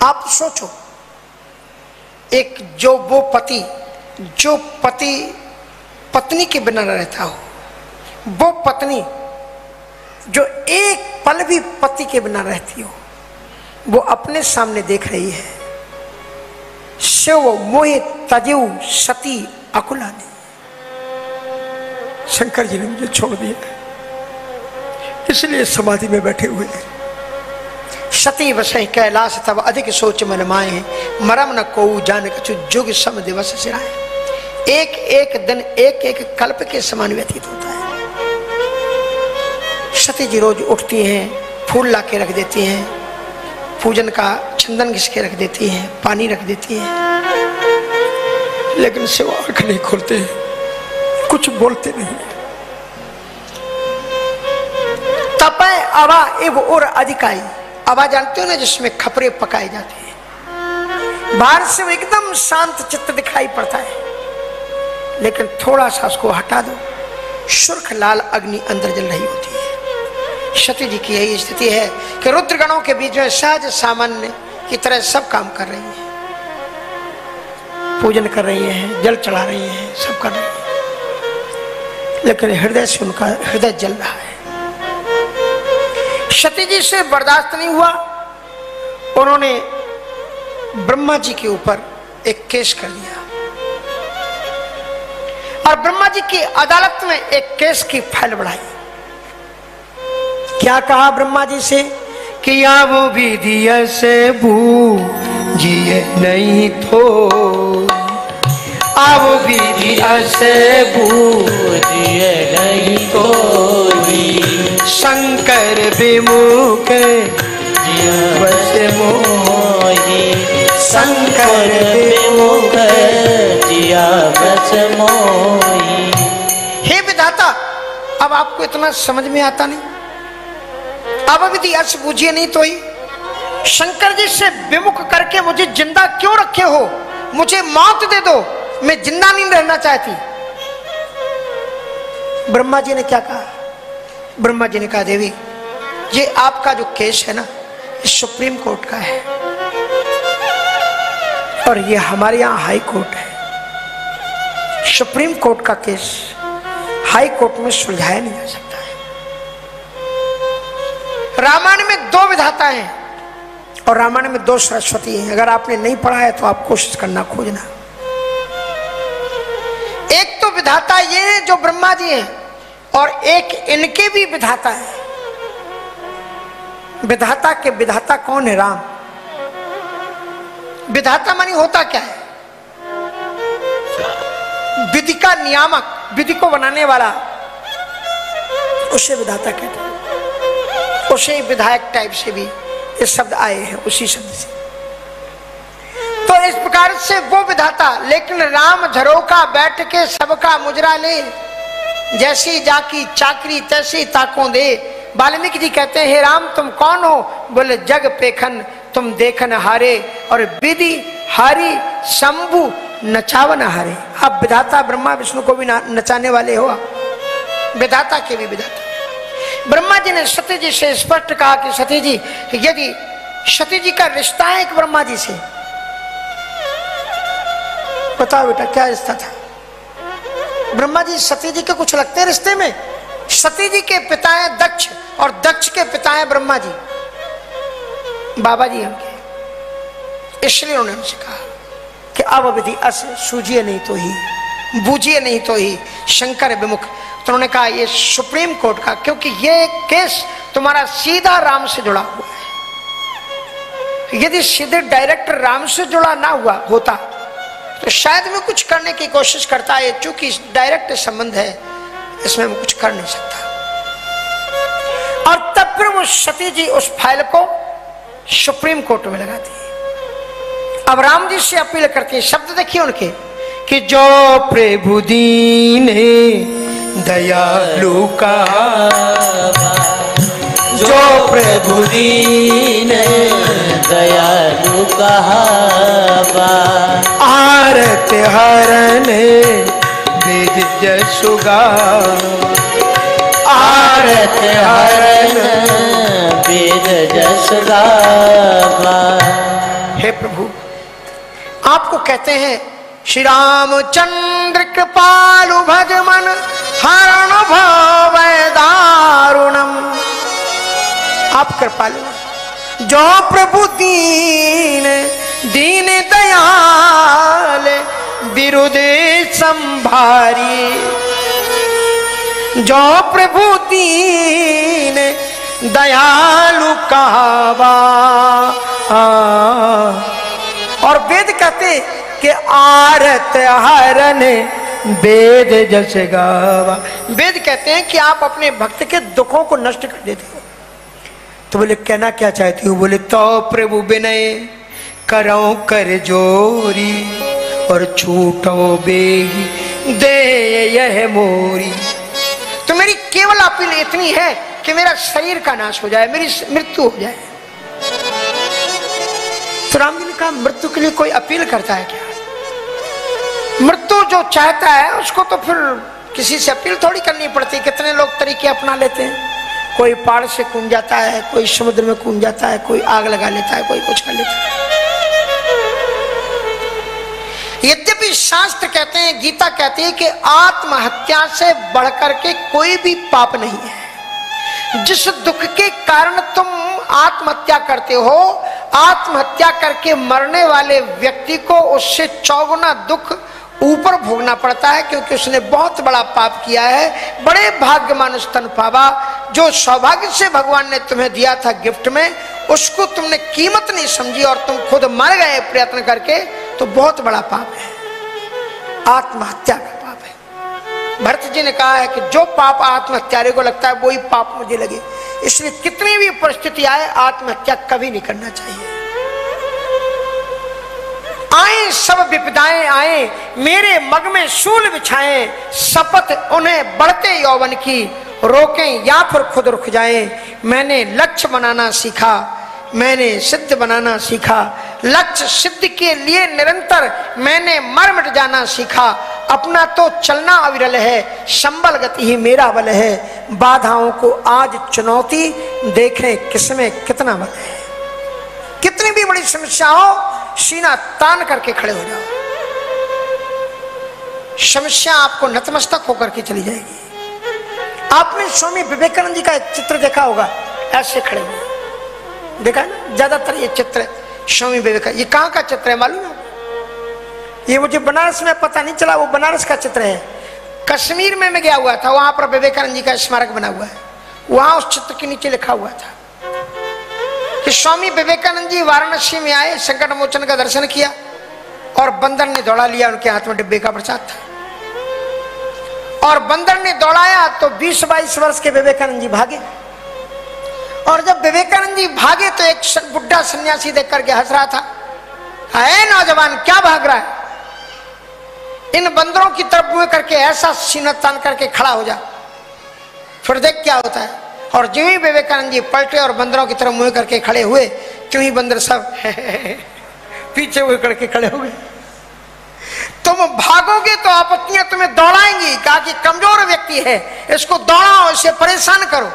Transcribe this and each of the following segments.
आप सोचो, एक जो वो पति जो पति पत्नी के बिना रहता हो, वो पत्नी जो एक पल भी पति के बिना रहती हो, वो अपने सामने देख रही है, शिव मोहे तजेऊ सती अकुला ने, शंकर जी ने मुझे छोड़ दिया, इसलिए समाधि में बैठे हुए हैं। सती वसै कैलाश तब अधिक सोच मन माए, मरम न को जान कछु जुग सम दिवस सिराए। एक एक दिन एक एक कल्प के समान व्यतीत होता है। सती जी रोज उठती हैं, फूल ला के रख देती हैं, पूजन का चंदन घिस के रख देती हैं, पानी रख देती हैं, लेकिन शिव आंख नहीं खोलते हैं, कुछ बोलते नहीं। तपय अवा इव और अधिकाई, अवा जानते हो ना, जिसमें खपरे पकाए जाते हैं। बाहर से वो एकदम शांत चित्त दिखाई पड़ता है, लेकिन थोड़ा सा उसको हटा दो, सुर्ख लाल अग्नि अंदर जल रही होती है। सती जी की यही स्थिति है कि रुद्रगणों के बीच में सहज सामान्य की तरह सब काम कर रही है, पूजन कर रही है, जल चढ़ा रही है, सब कर रही है, लेकिन हृदय से उनका हृदय जल रहा है। सती जी से बर्दाश्त नहीं हुआ, उन्होंने ब्रह्मा जी के ऊपर एक केस कर दिया और ब्रह्मा जी की अदालत में एक केस की फाइल बढ़ाई। क्या कहा ब्रह्मा जी से कि या वो विधि से बूझिए नहीं तो, अब विधि से बूझिए नहीं तो, शंकर विमुख बस मोही, शंकर विमुख जिया बस मोही। हे विधाता, अब आपको इतना समझ में आता नहीं? अब विधि अर्श बूझिए नहीं तो ही, शंकर जी से विमुख करके मुझे जिंदा क्यों रखे हो? मुझे मौत दे दो, मैं जिंदा नहीं रहना चाहती। ब्रह्मा जी ने क्या कहा? ब्रह्मा जी ने कहा, देवी ये आपका जो केस है ना, ये सुप्रीम कोर्ट का है और ये हमारे यहां हाई कोर्ट है। सुप्रीम कोर्ट का केस हाई कोर्ट में सुलझाया नहीं जा सकता है। रामायण में दो विधाता हैं और रामायण में दो सरस्वती हैं। अगर आपने नहीं पढ़ा है तो आप कोशिश करना, खोजना। एक तो विधाता ये है जो ब्रह्मा जी हैं, और एक इनके भी विधाता है। विधाता के विधाता कौन है? राम। विधाता मानी होता क्या है? विधि का नियामक, विधि को बनाने वाला, उसे विधाता कहते हैं। उसे विधायक टाइप से भी ये शब्द आए हैं, उसी शब्द से। तो इस प्रकार से वो विधाता, लेकिन राम झरोका बैठ के सबका मुजरा ले, जैसी जाकी चाकरी तैसी ताकों दे। वाल्मीकि जी कहते हैं, हे राम तुम कौन हो? बोले जग पेखन तुम देखन हारे, और विधि हारी शंभु नचावन हारे। आप विधाता ब्रह्मा विष्णु को भी नचाने वाले हो, विधाता के भी विधाता। ब्रह्मा जी ने सती जी से स्पष्ट कहा कि सती जी, यदि सती जी का रिश्ता है एक ब्रह्मा जी से, बताओ बेटा क्या रिश्ता था? ब्रह्मा जी सती जी के कुछ लगते हैं रिश्ते में? सती जी के पिता हैं दक्ष, और दक्ष के पिता हैं ब्रह्मा जी, बाबा जी उनके। इसलिए उन्होंने उनसे कहा कि अब विधि अस सूझिए नहीं तो ही, बूझिए नहीं तो ही, शंकर विमुख। तो उन्होंने कहा ये सुप्रीम कोर्ट का, क्योंकि ये केस तुम्हारा सीधा राम से जुड़ा हुआ है। यदि सीधे डायरेक्ट राम से जुड़ा ना हुआ होता तो शायद मैं कुछ करने की कोशिश करता है, चूंकि डायरेक्ट संबंध है, इसमें मैं कुछ कर नहीं सकता। और तब फिर वो सती जी उस फाइल को सुप्रीम कोर्ट में लगाती है। अब राम जी से अपील करती है, शब्द देखिए उनके कि जो प्रभु दीने दयालु का, जो प्रभु दीने दयालु कहावा, आरत हरने वेद जसुगा, आरत हरन वेद जसुगा। प्रभु। आपको कहते हैं श्री रामचंद्र कृपालु भज मन हरण भव दारुणम। आप कृपालु जो प्रभु दीन दीन दयाल विरुद्ध संभारी। जो प्रभु दीन दयालु कहावा। और वेद कहते कि आरत हरन वेद जस गावा। वेद कहते हैं कि आप अपने भक्त के दुखों को नष्ट कर देते हो। तो बोले कहना क्या चाहती हो? बोले तो प्रभु विनय करो कर जोरी और छूटो बेगी दे यह मोरी। तो मेरी केवल अपील इतनी है कि मेरा शरीर का नाश हो जाए, मेरी मृत्यु हो जाए। तो राम जी ने कहा मृत्यु के लिए कोई अपील करता है क्या? मृत्यु जो चाहता है उसको तो फिर किसी से अपील थोड़ी करनी पड़ती। कितने लोग तरीके अपना लेते हैं। कोई पहाड़ से कूद जाता है, कोई समुद्र में कूद जाता है, कोई आग लगा लेता है, कोई कुछ कर लेता है। यद्यपि शास्त्र कहते हैं, गीता कहती है कि आत्महत्या से बढ़कर के कोई भी पाप नहीं है। जिस दुख के कारण तुम आत्महत्या करते हो, आत्महत्या करके मरने वाले व्यक्ति को उससे चौगुना दुख ऊपर भोगना पड़ता है, क्योंकि उसने बहुत बड़ा पाप किया है। बड़े भाग्यमान उस तन पावा जो सौभाग्य से भगवान ने तुम्हें दिया था गिफ्ट में, उसको तुमने कीमत नहीं समझी और तुम खुद मर गए प्रयत्न करके, तो बहुत बड़ा पाप है, आत्महत्या का पाप है। भरत जी ने कहा है कि जो पाप आत्महत्यारे को लगता है वही पाप मुझे लगे, इसलिए कितनी भी परिस्थिति आए आत्महत्या कभी नहीं करना चाहिए। आए सब विपदाएं आए, मेरे मग में शूल बिछाएं, शपथ उन्हें बढ़ते यौवन की, रोकें या फिर खुद रुक जाएं। मैंने लक्ष्य बनाना सीखा, मैंने सिद्ध बनाना सीखा, लक्ष्य सिद्ध के लिए निरंतर मैंने मर मिट जाना सीखा। अपना तो चलना अविरल है, संबल गति ही मेरा बल है। बाधाओं को आज चुनौती, देखें किसमें कितना बल है। कितनी भी बड़ी समस्या हो, सीना तान करके खड़े हो जाओ, समस्या आपको नतमस्तक होकर के चली जाएगी। आपने स्वामी विवेकानंद जी का एक चित्र देखा होगा, ऐसे खड़े हुए, देखा है ना? ज्यादातर ये चित्र स्वामी विवेकानंद, ये कहाँ का चित्र है मालूम है? ये मुझे बनारस में पता नहीं चला, वो बनारस का चित्र है। कश्मीर में मैं गया हुआ था, वहां पर विवेकानंद जी का स्मारक बना हुआ है। वहां उस चित्र के नीचे लिखा हुआ था कि स्वामी विवेकानंद जी वाराणसी में आए, संकट मोचन का दर्शन किया और बंदर ने दौड़ा लिया, उनके हाथ में डिब्बे का प्रसाद था। और बंदर ने दौड़ाया तो 20-22 वर्ष के विवेकानंद जी भागे। और जब विवेकानंद जी भागे तो एक बुढ़ा सन्यासी देख करके हंस रहा था, है नौजवान क्या भाग रहा है? इन बंदरों की तरफ मुंह करके ऐसा सीना तान करके खड़ा हो जा, फिर देख क्या होता है। और जो ही विवेकानंद जी पलटे और बंदरों की तरफ मुंह करके खड़े हुए, क्यों ही बंदर सब पीछे हुए करके खड़े हो गए। तुम भागोगे तो आपत्तियां तुम्हें दौड़ाएंगी। कहा कि कमजोर व्यक्ति है, इसको दौड़ाओ, इसे परेशान करो।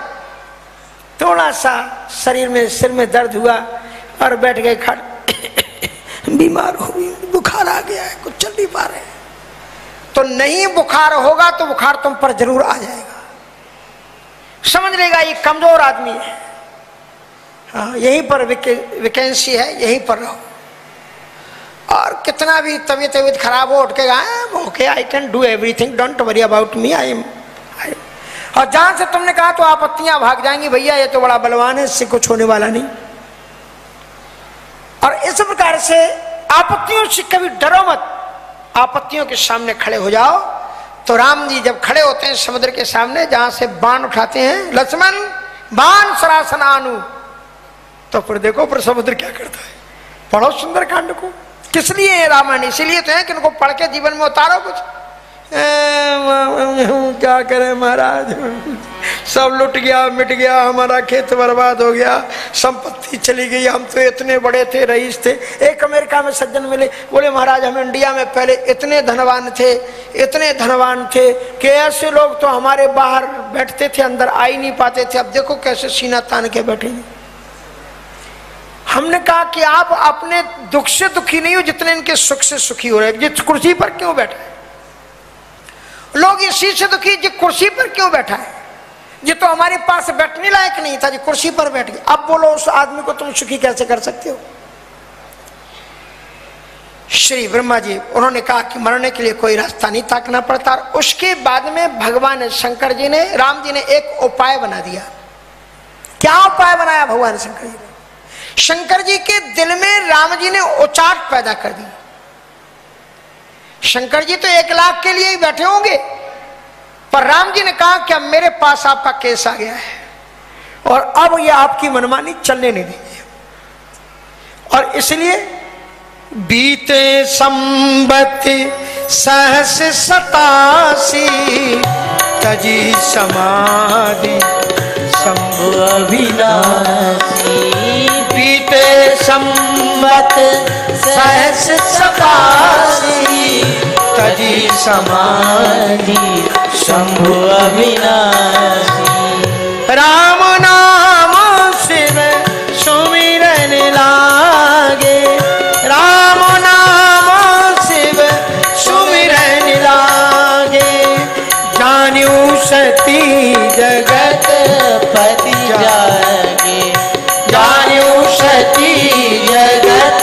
थोड़ा सा शरीर में सिर में दर्द हुआ और बैठ गए खड़े, बीमार हो गई, बुखार आ गया है, कुछ चल नहीं पा रहे। तो नहीं बुखार होगा तो बुखार तुम पर जरूर आ जाएगा, समझ लेगा ये कमजोर आदमी है। हाँ, यहीं पर वैकेंसी है, यहीं पर रहो। और कितना भी तबीयत खराब हो, उठ के okay I can do everything, don't worry about me, I am. और जहां से तुमने कहा तो आपत्तियां भाग जाएंगी, भैया ये तो बड़ा बलवान है, इससे कुछ होने वाला नहीं। और इस प्रकार से आपत्तियों से कभी डरो मत, आपत्तियों के सामने खड़े हो जाओ। तो राम जी जब खड़े होते हैं समुद्र के सामने, जहां से बाण उठाते हैं, लक्ष्मण बाण सरासन आनु, तो फिर देखो फिर समुद्र क्या करता है। पढ़ो सुंदर कांड को। किस लिए है रामायण? इसीलिए तो है कि उनको पढ़ के जीवन में उतारो कुछ। क्या करें महाराज, सब लुट गया, मिट गया, हमारा खेत बर्बाद हो गया, संपत्ति चली गई, हम तो इतने बड़े थे, रईस थे। एक अमेरिका में सज्जन मिले, बोले महाराज हम इंडिया में पहले इतने धनवान थे, इतने धनवान थे कि ऐसे लोग तो हमारे बाहर बैठते थे, अंदर आ ही नहीं पाते थे, अब देखो कैसे सीना तान के बैठे। हमने कहा कि आप अपने दुख से दुखी नहीं हो जितने इनके सुख से सुखी हो रहे। जिस कुर्सी पर क्यों बैठा है? लोग इसी से दुखी, जो कुर्सी पर क्यों बैठा है? ये तो हमारे पास बैठने लायक नहीं था, जो कुर्सी पर बैठ गया। अब बोलो उस आदमी को तुम सुखी कैसे कर सकते हो? श्री ब्रह्मा जी उन्होंने कहा कि मरने के लिए कोई रास्ता नहीं ताकना पड़ता। उसके बाद में भगवान शंकर जी ने, राम जी ने एक उपाय बना दिया। क्या उपाय बनाया भगवान शंकर जी ने? शंकर जी के दिल में राम जी ने उचाट पैदा कर दी। शंकर जी तो 1 लाख के लिए ही बैठे होंगे, पर राम जी ने कहा कि अब मेरे पास आपका केस आ गया है और अब ये आपकी मनमानी चलने नहीं देंगे। और इसलिए बीते संबत सहस 87 तजी समाधि शंभु अविनाशी। बीते संबत सहस 87 तजी समाधि शंभु अविनाशी। राम नाम शिव सुमिरन लागे, राम नाम शिव सुमिरन लागे, जान्यू सती जगत पति जागे, जान्यू सती जगत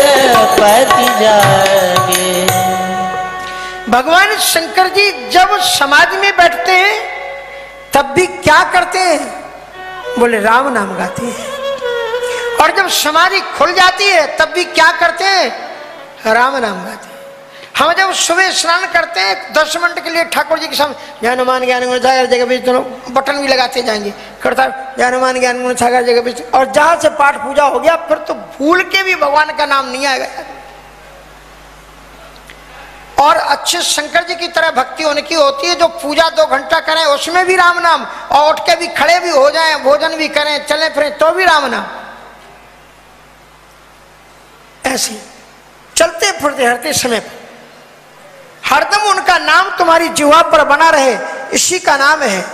पति जागे। भगवान शंकर जी जब समाधि में बैठते हैं तब भी क्या करते हैं? बोले राम नाम गाते हैं। और जब समाधि खुल जाती है तब भी क्या करते हैं? राम नाम गाते हैं। हम जब सुबह स्नान करते हैं 10 मिनट के लिए ठाकुर जी के सामने जय हनुमान ज्ञान गुण सागर जगह बीच, दोनों बटन भी लगाते जाएंगे, करता जय हनुमान ज्ञान गुण सागर जगह बीच। और जहां से पाठ पूजा हो गया फिर तो भूल के भी भगवान का नाम नहीं आएगा। और अच्छे शंकर जी की तरह भक्ति उनकी होती है जो पूजा 2 घंटा करें उसमें भी राम नाम, और उठ के भी खड़े भी हो जाएं, भोजन भी करें, चलें फिरें तो भी राम नाम। ऐसे चलते फिरते हरते समय पर हरदम उनका नाम तुम्हारी जिह्वा पर बना रहे, इसी का नाम है।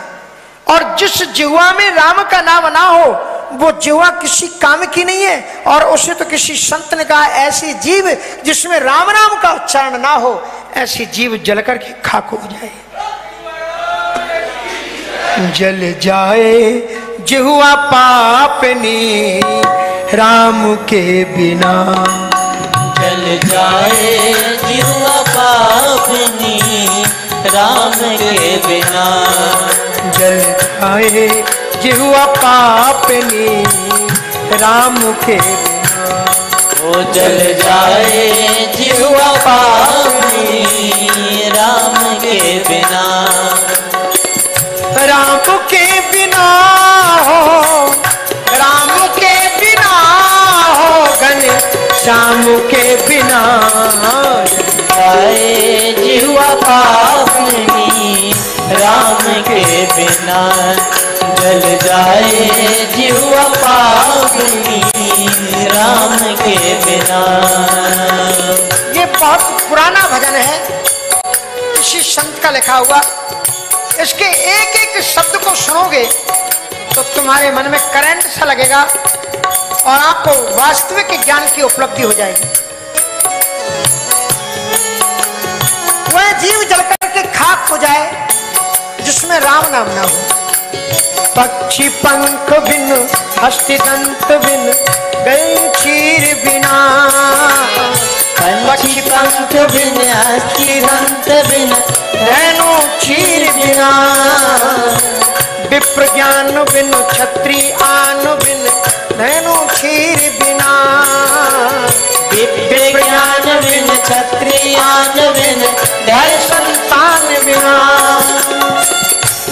और जिस जिह्वा में राम का नाम ना हो वो जिह्वा किसी काम की नहीं है। और उसे तो किसी संत ने कहा ऐसी जीव जिसमें राम नाम का उच्चारण ना हो, ऐसी जीव जलकर के खाक हो जाए। जल जाए जिह्वा पापनी राम के बिना, जल जाए जिह्वा पापनी राम के बिना, जल जाए जिह्वा पापनी राम के बिना। ओ जल जाए जिह्वा पापनी राम के बिना, राम के बिना हो, राम के बिना हो, घन श्याम के बिना। जाए जिह्वा पापनी राम के बिना, जल जाए जिह्वा पापनी राम के बिना। ये बहुत पुराना भजन है, किसी संत का लिखा हुआ। इसके एक एक शब्द को सुनोगे तो तुम्हारे मन में करंट सा लगेगा और आपको वास्तविक ज्ञान की उपलब्धि हो जाएगी। वह जीव जलकर के खाक हो जाए जिसमें राम नाम ना हो। पक्षी पंख बिन हस्ती दंत बिन गई क्षीर बिना, पक्षी पंख बिन हस्ती दंत बिन नैनो क्षीर बिना, विप्र ज्ञान बिन क्षत्रि आन बिन नैनो क्षीर बिना, विप्र ज्ञान बिन क्षत्रि आन बिन धर संतान बिना।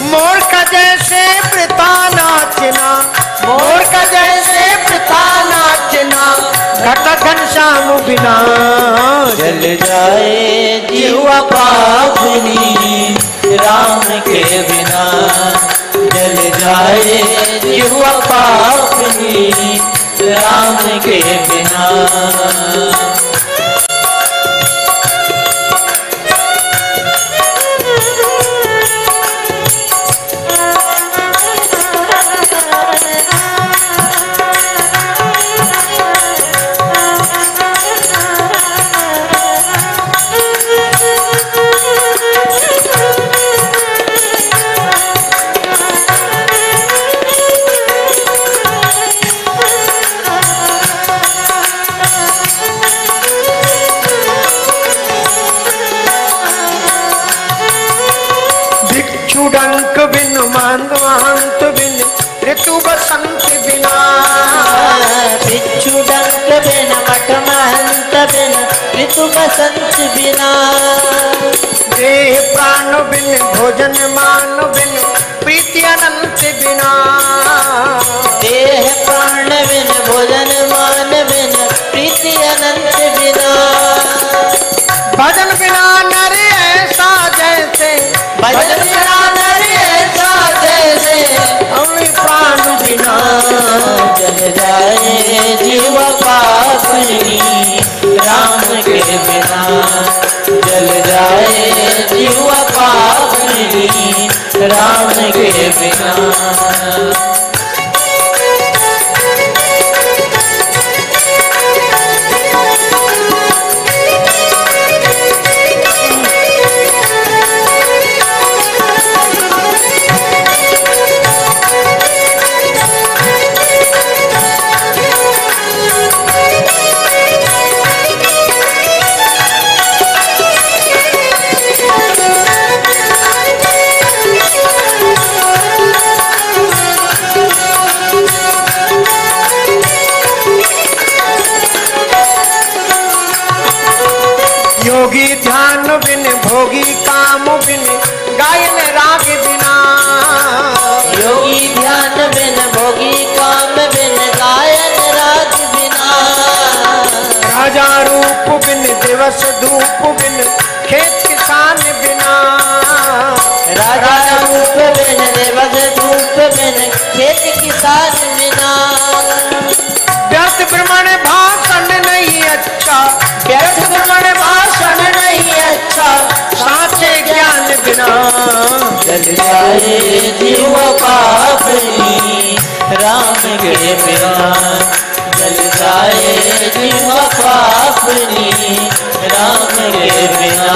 मोर का जैसे प्रता नाचना, मोर का जैसे प्रता नाचना, घट घनश्याम बिना। जल जाए जिह्वा पापनी राम के बिना, जल जाए जिह्वा पापनी राम के बिना। ऋतु बसंत बिना। देह प्राण बिन भोजन मान बिन प्रीति अनंत बिना। देह प्राण बिन भोजन मान बिन प्रीति अनंत बिना। भजन बिना नर ऐसा जैसे, भजन बिना नर ऐसा जैसे, अमृत प्राण बिना जल जाए जीव पापनी राम के बिना। जल जाए जीव पापनी राम के बिना। योगी ध्यान बिन भोगी काम बिन गायन राग बिना। योगी ध्यान बिन भोगी काम बिन गायन राग बिना। राजा रूप बिन दिवस धूप बिन खेत किसान बिना। राजा रूप बिन दिवस धूप बिन खेत किसान बिना। व्यर्थ भ्रमण भाषण नहीं अच्छा, व्यर्थ भ्रमण भाषण नहीं अच्छा, साचे ज्ञान बिना जल जाए जीव पापनी राम के बिना। जल जाए जीव पापनी राम के बिना।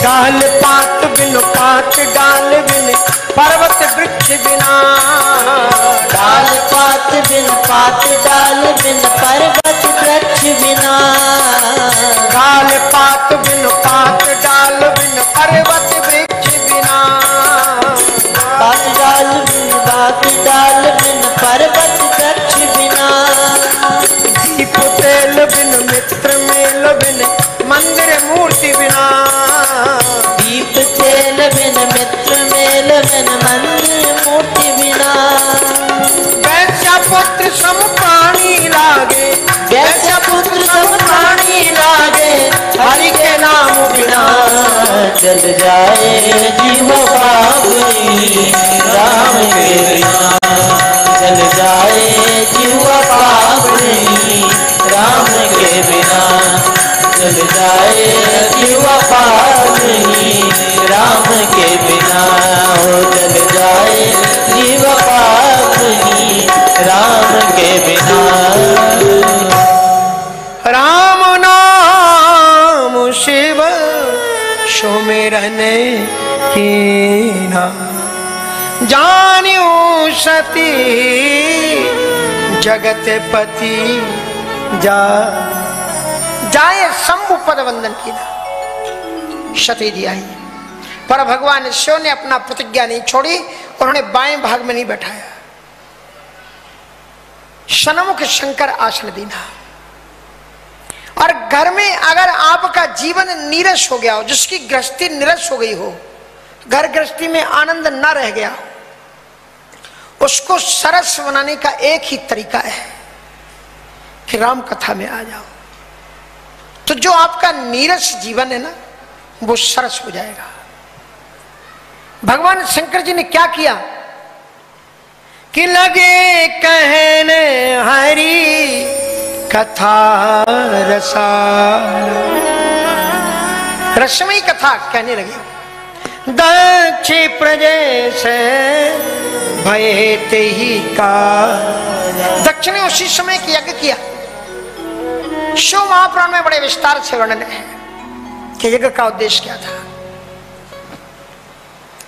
डाल पात बिन पात डाल बिन पर्वत वृक्ष बिना। डाल पात बिन पात डाल बिन पर्वत वृक्ष बिना। डाल पात बिन पात डाल बिन पर्वत वृक्ष बिना। पात डाल बिन पात डाल बिन पर्वत वृक्ष बिना। दीप तेल बिन मित्र मेल बिन मंदिर मूर्ति बिना। दीप तेल बिन मित्र मेल बिन मंदिर मूर्ति बिना। वैश्य पुत्र सम प्राणी लागे, वैश्य पुत्र सब प्राणी लागे, हरि के नाम बिना जल जाए जीव पापनी राम के बिना। जल जाए जीव पापनी राम के बिना। जल जाए जीव पापनी राम के बिना। जल जाए जीव पापनी राम के बिना। राम नाम शिव सुमिरन कीना। जानियो सती जगत पति जा जाए शंभु पद वंदन कीना। सती जी आई, पर भगवान शिव ने अपना प्रतिज्ञा नहीं छोड़ी, उन्होंने बाएं भाग में नहीं बैठाया, सन्मुख शंकर आसन दीना। और घर में अगर आपका जीवन नीरस हो गया हो, जिसकी गृहस्थी निरस हो गई हो, घर गृहस्थी में आनंद न रह गया हो, उसको सरस बनाने का एक ही तरीका है कि राम कथा में आ जाओ। तो जो आपका नीरस जीवन है ना, वो सरस हो जाएगा। भगवान शंकर जी ने क्या किया कि लगे कहने हरि कथा रसाल। रसमयी कथा कहने लगे। दक्ष प्रदेश भयते ही का। दक्ष ने उसी समय की यज्ञ किया। शिव महापुराण में बड़े विस्तार से वर्णन है कि यज्ञ का उद्देश्य क्या था।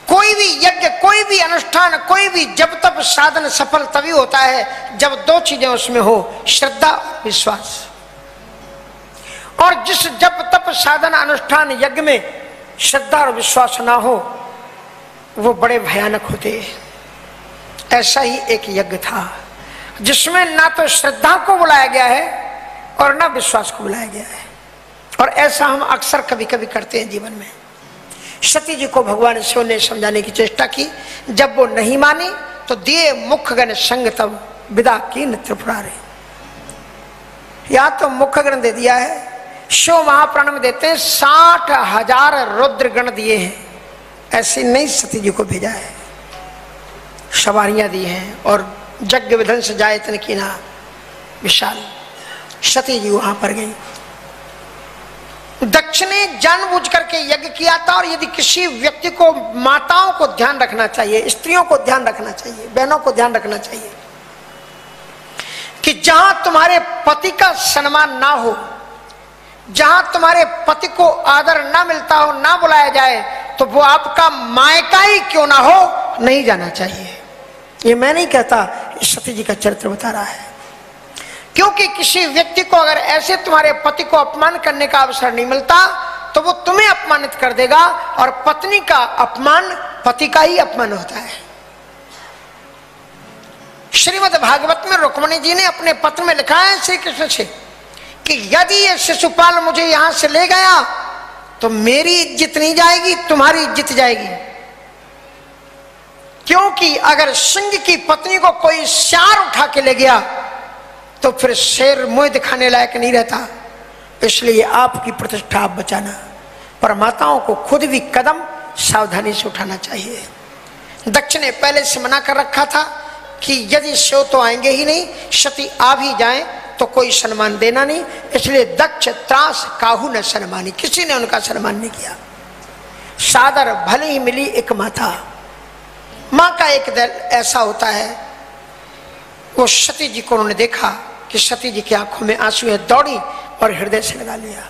कोई भी यज्ञ, कोई भी अनुष्ठान, कोई भी जप तप साधन सफल तभी होता है जब दो चीजें उसमें हो, श्रद्धा और विश्वास। और जिस जप तप साधन अनुष्ठान यज्ञ में श्रद्धा और विश्वास ना हो वो बड़े भयानक होते हैं। ऐसा ही एक यज्ञ था जिसमें ना तो श्रद्धा को बुलाया गया है और ना विश्वास को बुलाया गया है। और ऐसा हम अक्सर कभी कभी करते हैं जीवन में। सती जी को भगवान शिव ने समझाने की चेष्टा की, जब वो नहीं मानी तो दिए मुखगण संग तब विदा कीन त्रिपुरारे। या तो मुखगण दे दिया है, शिव महापुराण में देते हैं 60,000 रुद्र गण दिए हैं। ऐसे नहीं सती जी को भेजा है, सवारियां दी हैं और यज्ञ विध्वंस जायतन की ना विशाल। सती जी वहां पर गई। दक्ष ने जानबूझ करके यज्ञ किया था। और यदि किसी व्यक्ति को, माताओं को ध्यान रखना चाहिए, स्त्रियों को ध्यान रखना चाहिए, बहनों को ध्यान रखना चाहिए कि जहां तुम्हारे पति का सम्मान ना हो, जहां तुम्हारे पति को आदर ना मिलता हो, ना बुलाया जाए, तो वो आपका मायका ही क्यों ना हो, नहीं जाना चाहिए। ये मैं नहीं कहता, सती जी का चरित्र बता रहा है। क्योंकि किसी व्यक्ति को अगर ऐसे तुम्हारे पति को अपमान करने का अवसर नहीं मिलता तो वो तुम्हें अपमानित कर देगा। और पत्नी का अपमान पति का ही अपमान होता है। श्रीमद् भागवत में रुक्मिणी जी ने अपने पत्र में लिखा है श्री कृष्ण से कि यदि ये शिशुपाल मुझे यहां से ले गया तो मेरी इज्जत नहीं जाएगी, तुम्हारी इज्जत जाएगी। क्योंकि अगर सिंह की पत्नी को कोई श्यार उठा के ले गया तो फिर शेर मुंह दिखाने लायक नहीं रहता। इसलिए आपकी प्रतिष्ठा आप बचाना। पर माताओं को खुद भी कदम सावधानी से उठाना चाहिए। दक्ष ने पहले से मना कर रखा था कि यदि शिव तो आएंगे ही नहीं, सती आ भी जाए तो कोई सम्मान देना नहीं। इसलिए दक्ष त्रास काहू न सम्मानी, किसी ने उनका सम्मान नहीं किया। सादर भले ही मिली एक माता। माँ का एक दिल ऐसा होता है। वो सती जी को उन्होंने देखा कि सती जी की आंखों में आंसू है, दौड़ी और हृदय से लगा लिया,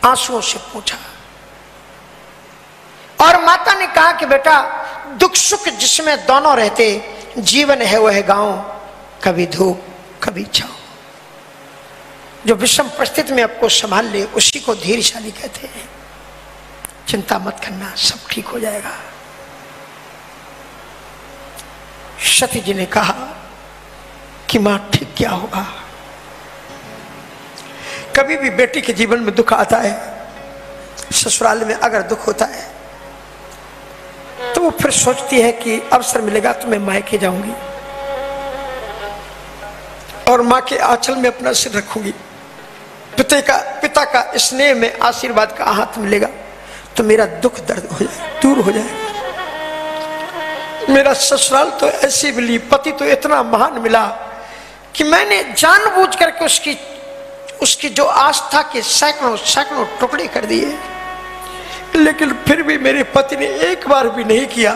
आंसुओं से पूछा। और माता ने कहा कि बेटा, दुख सुख जिसमें दोनों रहते, जीवन है वह गांव, कभी धूप कभी छांव। जो विषम परिस्थिति में आपको संभाल ले उसी को धीरशाली कहते हैं। चिंता मत करना, सब ठीक हो जाएगा। सती जी ने कहा कि मां ठीक क्या होगा। कभी भी बेटी के जीवन में दुख आता है, ससुराल में अगर दुख होता है तो वो फिर सोचती है कि अवसर मिलेगा तो मैं मायके जाऊंगी और मां के आंचल में अपना सिर रखूंगी। पिता का स्नेह में आशीर्वाद का हाथ मिलेगा तो मेरा दुख दर्द हो जाए, दूर हो जाएगा। मेरा ससुराल तो ऐसी मिली, पति तो इतना महान मिला कि मैंने जानबूझ करके उसकी जो आस्था के सैकड़ों टुकड़े कर दिए, लेकिन फिर भी मेरे पति ने एक बार भी नहीं किया,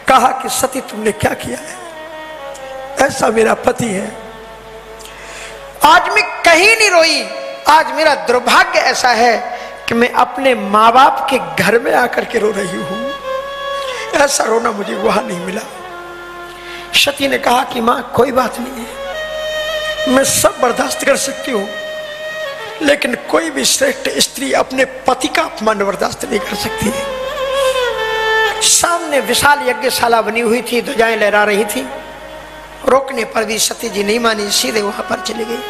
कहा कि सती तुमने क्या किया है। ऐसा मेरा पति है। आज मैं कहीं नहीं रोई। आज मेरा दुर्भाग्य ऐसा है कि मैं अपने माँ बाप के घर में आकर के रो रही हूं। ऐसा रोना मुझे वहां नहीं मिला। सती ने कहा कि मां कोई बात नहीं है, मैं सब बर्दाश्त कर सकती हूं, लेकिन कोई भी श्रेष्ठ स्त्री अपने पति का अपमान बर्दाश्त नहीं कर सकती। सामने विशाल यज्ञशाला बनी हुई थी, ध्वजाएं लहरा रही थी। रोकने पर भी सती जी नहीं मानी, सीधे वहां पर चली गई।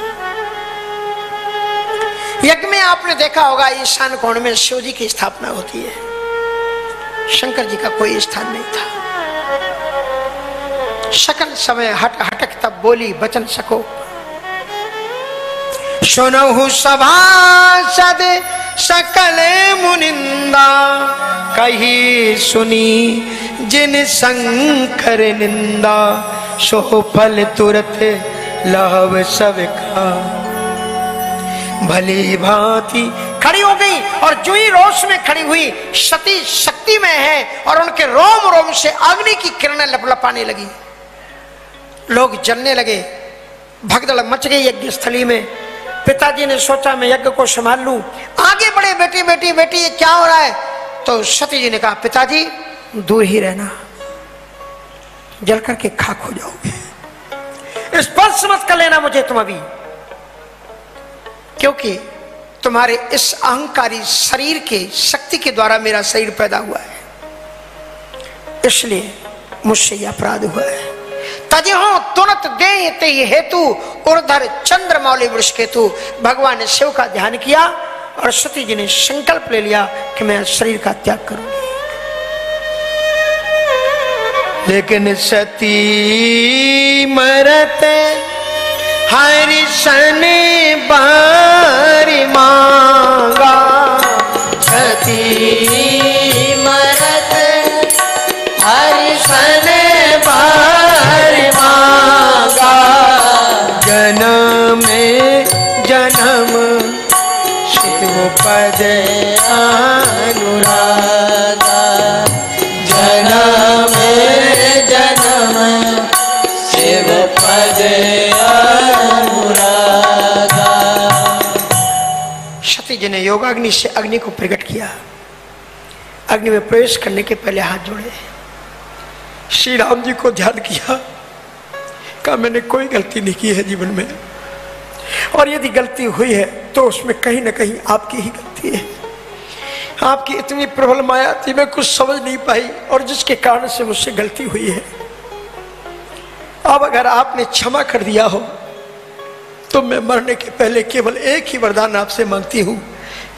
यज्ञ में आपने देखा होगा ईशान कोण में शिव जी की स्थापना होती है, शंकर जी का कोई स्थान नहीं था। सकल समय हटक तब बोली बचन सको, सुनहु सभासद सकल मुनिंदा, कही सुनी जिन शंकर निंदा, सो फल तुरत लहव सब का। भली भांति खड़ी हो गई और जो ही रोष में खड़ी हुई, सती शक्ति में है और उनके रोम रोम से अग्नि की किरणें लपलपाने लगी, लोग जलने लगे, भगदड़ मच गई यज्ञ स्थली में। पिताजी ने सोचा मैं यज्ञ को संभाल लूं, आगे बढ़े, बेटी बेटी बेटी ये क्या हो रहा है? तो सती जी ने कहा पिताजी दूर ही रहना, जल करके खाक हो जाओगे, स्पर्श मत कर लेना मुझे तुम अभी, क्योंकि तुम्हारे इस अहंकारी शरीर के शक्ति के द्वारा मेरा शरीर पैदा हुआ है, इसलिए मुझसे यह अपराध हुआ है। तजहो तुरंत दे ते हेतु उर्धर चंद्रमौली वृक्ष केतु। भगवान ने शिव का ध्यान किया और सती जी ने संकल्प ले लिया कि मैं शरीर का त्याग करूंगी। लेकिन सती मरत हरिशन बारी मांगा, सती मरत हरिशन बारी मांगा, जन्म जन्म शिव पद अनुरागा, जन्म जन्म शिव पद अनुरागा। सती जी ने योगाग्नि से अग्नि को प्रकट किया। अग्नि में प्रवेश करने के पहले हाथ जोड़े, श्री राम जी को ध्यान किया, कहा मैंने कोई गलती नहीं की है जीवन में, और यदि गलती हुई है तो उसमें कहीं ना कहीं आपकी ही गलती है। आपकी इतनी प्रबल माया थी, मैं कुछ समझ नहीं पाई और जिसके कारण से मुझसे गलती हुई है। अब अगर आपने क्षमा कर दिया हो तो मैं मरने के पहले केवल एक ही वरदान आपसे मांगती हूं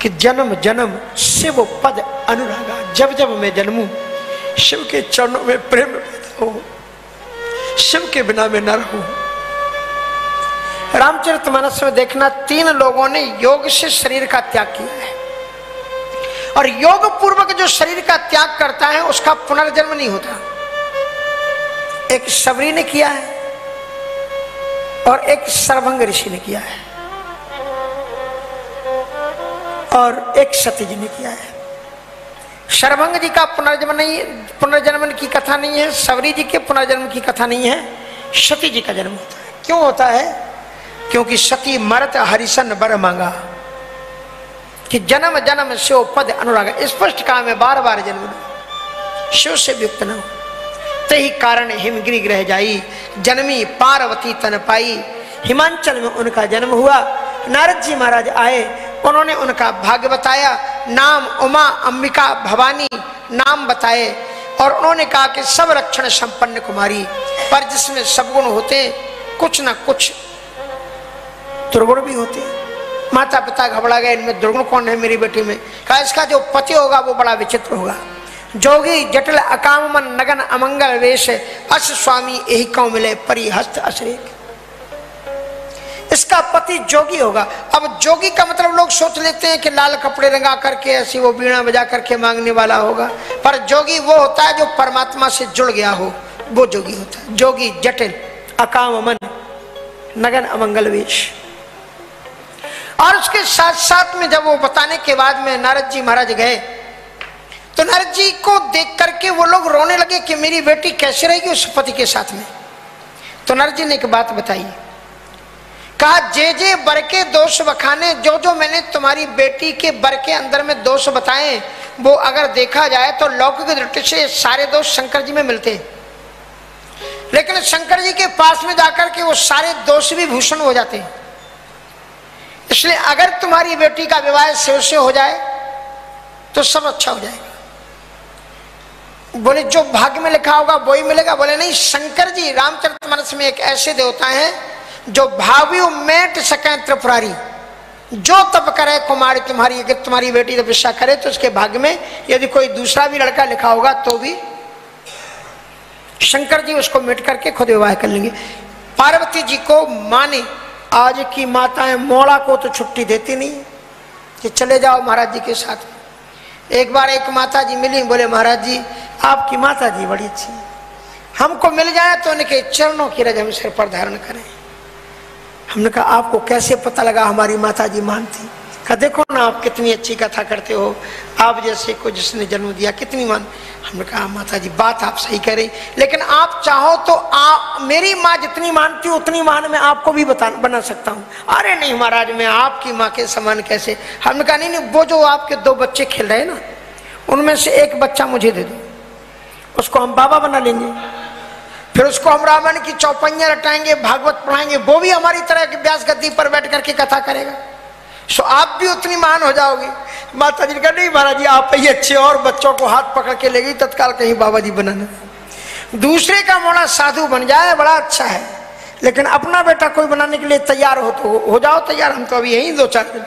कि जन्म जन्म शिव पद अनुरागा, जब जब मैं जन्मूं शिव के चरणों में प्रेम पैदा हो, शिव के बिना मैं न रहूं। रामचरितमानस में देखना 3 लोगों ने योग से शरीर का त्याग किया है, और योग पूर्वक जो शरीर का त्याग करता है उसका पुनर्जन्म नहीं होता। एक सबरी ने किया है और एक सर्वभंग ऋषि ने किया है और एक सती जी ने किया है। सर्वभंग जी का पुनर्जन्म नहीं, पुनर्जन्म की कथा नहीं है, सबरी जी के पुनर्जन्म की कथा नहीं है, सती जी का जन्म होता है। क्यों होता है? क्योंकि सती मरत हरिशन बर मांगा कि जन्म जन्म शिव पद अनुराग, स्पष्ट कहा मैं बार बार जन्म लूं, शिव से युक्त न हो, तही कारण हिमगिरि ग्रह जाई, जन्मी पार्वती तन पाई। हिमांचल में उनका जन्म हुआ। नारद जी महाराज आए, उन्होंने उनका भाग्य बताया, नाम उमा अंबिका भवानी नाम बताए, और उन्होंने कहा कि सब लक्षण संपन्न कुमारी, पर जिसमें सब गुण होते कुछ न कुछ दुर्गुण भी होते। माता पिता घबरा गए, इनमें दुर्गुण कौन है मेरी बेटी में? कहा इसका जो पति होगा वो बड़ा विचित्र होगा, जोगी जटिल अकाम मन नगन अमंगल वेश, अस स्वामी यही कौ मिले परिहस्त अश्रेक। इसका पति जोगी होगा। अब जोगी का मतलब लोग सोच लेते हैं कि लाल कपड़े रंगा करके ऐसी वो बीणा बजा करके मांगने वाला होगा, पर जोगी वो होता है जो परमात्मा से जुड़ गया हो, वो जोगी होता है। जोगी जटिल अकाम मन नगन अमंगल वेश। और उसके साथ साथ में जब वो बताने के बाद में नारद जी महाराज गए तो नारद जी को देख करके वो लोग रोने लगे कि मेरी बेटी कैसे रहेगी उस पति के साथ में। तो नारद जी ने एक बात बताई, कहा जे जे बर के दोष बखाने, जो जो मैंने तुम्हारी बेटी के बर के अंदर में दोष बताए वो अगर देखा जाए तो लौकिक दृष्टि से सारे दोष शंकर जी में मिलते, लेकिन शंकर जी के पास में जाकर के वो सारे दोष भी भूषण हो जाते हैं। इसलिए अगर तुम्हारी बेटी का विवाह शिव से हो जाए तो सब अच्छा हो जाएगा। बोले जो भाग्य में लिखा होगा वही मिलेगा? बोले नहीं, शंकर जी रामचरितमानस में एक ऐसे देवता हैं जो भावी मेट सके त्रिपुरारी, जो तप करे कुमारी तुम्हारी, अगर तुम्हारी बेटी तपस्या करे तो उसके भाग्य में यदि कोई दूसरा भी लड़का लिखा होगा तो भी शंकर जी उसको मिट करके खुद विवाह कर लेंगे। पार्वती जी को माने, आज की माताएं मोड़ा को तो छुट्टी देती नहीं कि चले जाओ महाराज जी के साथ। एक बार एक माता जी मिली, बोले महाराज जी आपकी माता जी बड़ी अच्छी, हमको मिल जाए तो उनके चरणों की रज हम सिर पर धारण करें। हमने कहा आपको कैसे पता लगा हमारी माता जी मानती? कहा देखो ना आप कितनी अच्छी कथा करते हो, आप जैसे को जिसने जन्म दिया कितनी मान। हमने कहा माता जी बात आप सही कह रही, लेकिन आप चाहो तो मेरी माँ जितनी मानती हूँ उतनी मान मैं आपको भी बना सकता हूँ। अरे नहीं महाराज मैं आपकी माँ के समान कैसे। हमने कहा नहीं नहीं, वो जो आपके 2 बच्चे खेल रहे हैं ना, उनमें से एक बच्चा मुझे दे दो, उसको हम बाबा बना लेंगे, फिर उसको हम रामायण की चौपैया रटाएंगे, भागवत पढ़ाएंगे, वो भी हमारी तरह के व्यास गद्दी पर बैठ करके कथा करेगा, सो आप भी उतनी महान हो जाओगे। माता जी ने कहा नहीं महाराज जी आप ही अच्छे, और बच्चों को हाथ पकड़ के ले गई तत्काल कहीं बाबा जी बनाना। दूसरे का मोड़ा साधु बन जाए बड़ा अच्छा है, लेकिन अपना बेटा कोई बनाने के लिए तैयार हो तो हो जाओ तैयार। हम तो अभी यहीं 2-4 दिन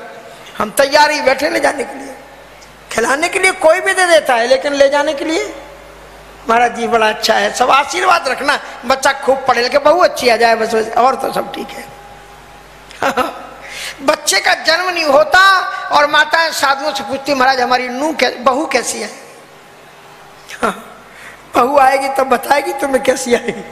हम तैयार ही बैठे ले जाने के लिए। खिलाने के लिए कोई भी दे देता है, लेकिन ले जाने के लिए महाराज जी बड़ा अच्छा है। सब आशीर्वाद रखना, बच्चा खूब पढ़े लिखे, बहू अच्छी आ जाए बस, और तो सब ठीक है। बच्चे का जन्म नहीं होता और माताएं साधुओं से पूछती महाराज हमारी बहू कैसी है? हाँ, बहू आएगी तब बताएगी तुम्हें कैसी आएगी।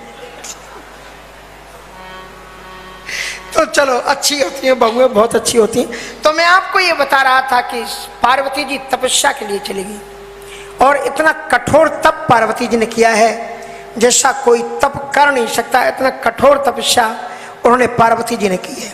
तो चलो अच्छी होती है बहुएं, बहुत अच्छी होती हैं। तो मैं आपको ये बता रहा था कि पार्वती जी तपस्या के लिए चली गई, और इतना कठोर तप पार्वती जी ने किया है जैसा कोई तप कर नहीं सकता। इतना कठोर तपस्या उन्होंने पार्वती जी ने की है।